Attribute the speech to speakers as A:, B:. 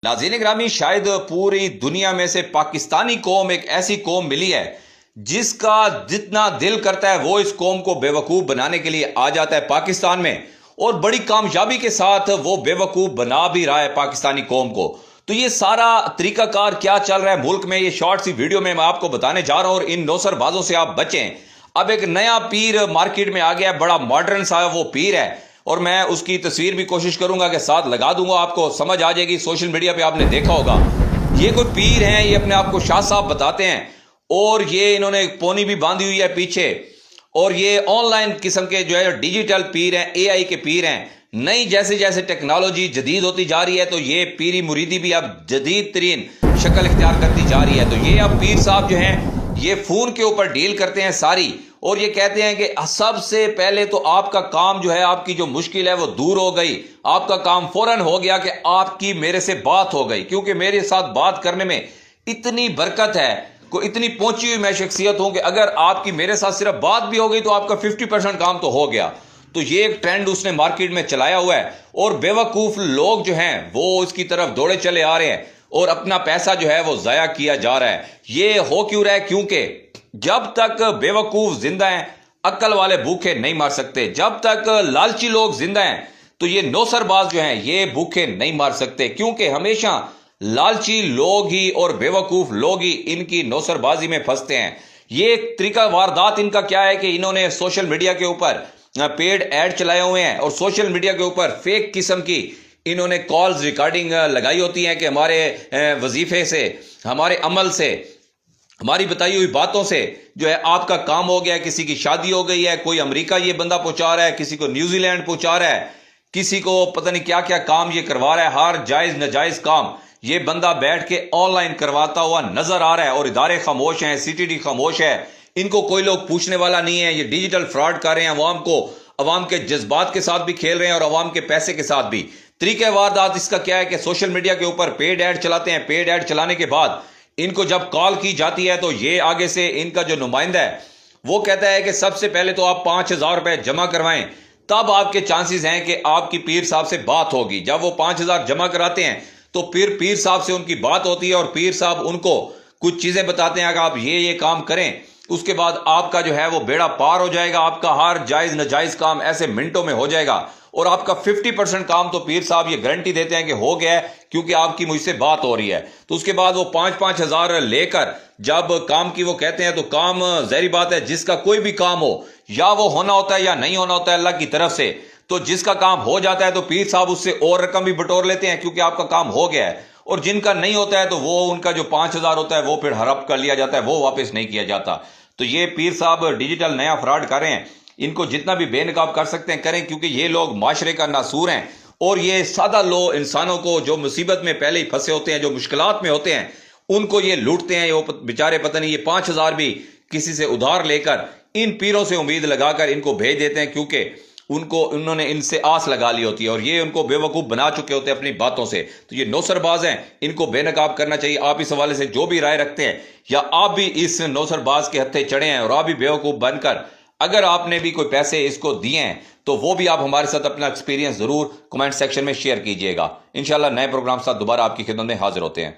A: नाज़रीन ग्रामी, शायद पूरी दुनिया में से पाकिस्तानी कौम एक ऐसी कौम मिली है जिसका जितना दिल करता है वो इस कौम को बेवकूफ़ बनाने के लिए आ जाता है पाकिस्तान में, और बड़ी कामयाबी के साथ वो बेवकूफ़ बना भी रहा है पाकिस्तानी कौम को। तो ये सारा तरीकाकार क्या चल रहा है मुल्क में, ये शॉर्ट सी वीडियो में मैं आपको बताने जा रहा हूं, और इन नौसरबाजों से आप बचें। अब एक नया पीर मार्केट में आ गया, बड़ा मॉडर्न सा वो पीर है, और मैं उसकी तस्वीर भी कोशिश करूंगा कि साथ लगा दूंगा, आपको समझ आ जाएगी। सोशल मीडिया पे आपने देखा होगा, ये कोई पीर हैं, ये अपने आप को शाह साहब बताते हैं, और ये इन्होंने पोनी भी बांधी हुई है पीछे, और ये ऑनलाइन किस्म के जो है डिजिटल पीर हैं, एआई के पीर हैं। नई जैसे जैसे टेक्नोलॉजी जदीद होती जा रही है, तो ये पीरी मुरीदी भी अब जदीद तरीन शक्ल इख्तियार करती जा रही है। तो ये अब पीर साहब जो हैं ये फोन के ऊपर डील करते हैं सारी, और ये कहते हैं कि सबसे पहले तो आपका काम जो है, आपकी जो मुश्किल है वो दूर हो गई, आपका काम फौरन हो गया कि आपकी मेरे से बात हो गई, क्योंकि मेरे साथ बात करने में इतनी बरकत है, को इतनी पहुंची हुई मैं शख्सियत हूं कि अगर आपकी मेरे साथ सिर्फ बात भी हो गई तो आपका 50% काम तो हो गया। तो ये एक ट्रेंड उसने मार्केट में चलाया हुआ है, और बेवकूफ लोग जो हैं वो उसकी तरफ दौड़े चले आ रहे हैं, और अपना पैसा जो है वो जाया किया जा रहा है। ये हो क्यों रहा है? क्योंकि जब तक बेवकूफ जिंदा हैं, अक्ल वाले भूखे नहीं मार सकते। जब तक लालची लोग जिंदा हैं, तो ये नौसरबाज जो हैं ये भूखे नहीं मार सकते, क्योंकि हमेशा लालची लोग ही और बेवकूफ लोग ही इनकी नौसरबाजी में फंसते हैं। ये तरीका वारदात इनका क्या है कि इन्होंने सोशल मीडिया के ऊपर पेड ऐड चलाए हुए हैं, और सोशल मीडिया के ऊपर फेक किस्म की इन्होंने कॉल्स रिकॉर्डिंग लगाई होती हैं कि हमारे वजीफे से, हमारे अमल से, हमारी बताई हुई बातों से जो है आपका काम हो गया है। किसी की शादी हो गई है, कोई अमेरिका ये बंदा पहुंचा रहा है, किसी को न्यूजीलैंड पहुंचा रहा है, किसी को पता नहीं क्या क्या काम ये करवा रहा है। हर जायज नजायज काम ये बंदा बैठ के ऑनलाइन करवाता हुआ नजर आ रहा है, और इदारे खामोश हैं, सीटीडी खामोश है, इनको कोई लोग पूछने वाला नहीं है। ये डिजिटल फ्रॉड कर रहे हैं अवाम को, अवाम के जज्बात के साथ भी खेल रहे हैं और अवाम के पैसे के साथ भी। तरीके वारदात इसका क्या है कि सोशल मीडिया के ऊपर पेड ऐड चलाते हैं। पेड ऐड चलाने के बाद इनको जब कॉल की जाती है, तो ये आगे से इनका जो नुमाइंदा है वो कहता है कि सबसे पहले तो आप 5,000 रुपए जमा करवाएं, तब आपके चांसेस हैं कि आपकी पीर साहब से बात होगी। जब वो 5,000 जमा कराते हैं तो फिर पीर साहब से उनकी बात होती है, और पीर साहब उनको कुछ चीजें बताते हैं कि आप ये काम करें, उसके बाद आपका जो है वो बेड़ा पार हो जाएगा, आपका हर जायज नजायज काम ऐसे मिनटों में हो जाएगा, और आपका 50% काम तो पीर साहब ये गारंटी देते हैं कि हो गया है, क्योंकि आपकी मुझसे बात हो रही है। तो उसके बाद वो 5-5 हजार लेकर जब काम की वो कहते हैं, तो काम ज़ाहिर बात है जिसका कोई भी काम हो, या वो होना होता है या नहीं होना होता है अल्लाह की तरफ से। तो जिसका काम हो जाता है तो पीर साहब उससे और रकम भी बटोर लेते हैं, क्योंकि आपका काम हो गया है। और जिनका नहीं होता है तो वो उनका जो 5,000 होता है वो फिर हड़प कर लिया जाता है, वो वापस नहीं किया जाता। तो ये पीर साहब डिजिटल नया फ्रॉड कर रहे हैं, इनको जितना भी बेनकाब कर सकते हैं करें, क्योंकि ये लोग माशरे का नासूर हैं, और ये सादा लो इंसानों को जो मुसीबत में पहले ही फंसे होते हैं, जो मुश्किलात में होते हैं, उनको ये लूटते हैं। ये बेचारे पता नहीं ये 5,000 भी किसी से उधार लेकर इन पीरों से उम्मीद लगाकर इनको भेज देते हैं, क्योंकि उन्होंने इनसे आस लगा ली होती है, और ये उनको बेवकूफ बना चुके होते हैं अपनी बातों से। तो ये नौसरबाज हैं, इनको बेनकाब करना चाहिए। आप इस हवाले से जो भी राय रखते हैं, या आप भी इस नौसरबाज के हत्थे चढ़े हैं और आप भी बेवकूफ बनकर अगर आपने भी कोई पैसे इसको दिए हैं, तो वो भी आप हमारे साथ अपना एक्सपीरियंस जरूर कमेंट सेक्शन में शेयर कीजिएगा। इंशाल्लाह नए प्रोग्राम साथ दोबारा आपकी खिदमत में हाजिर होते हैं।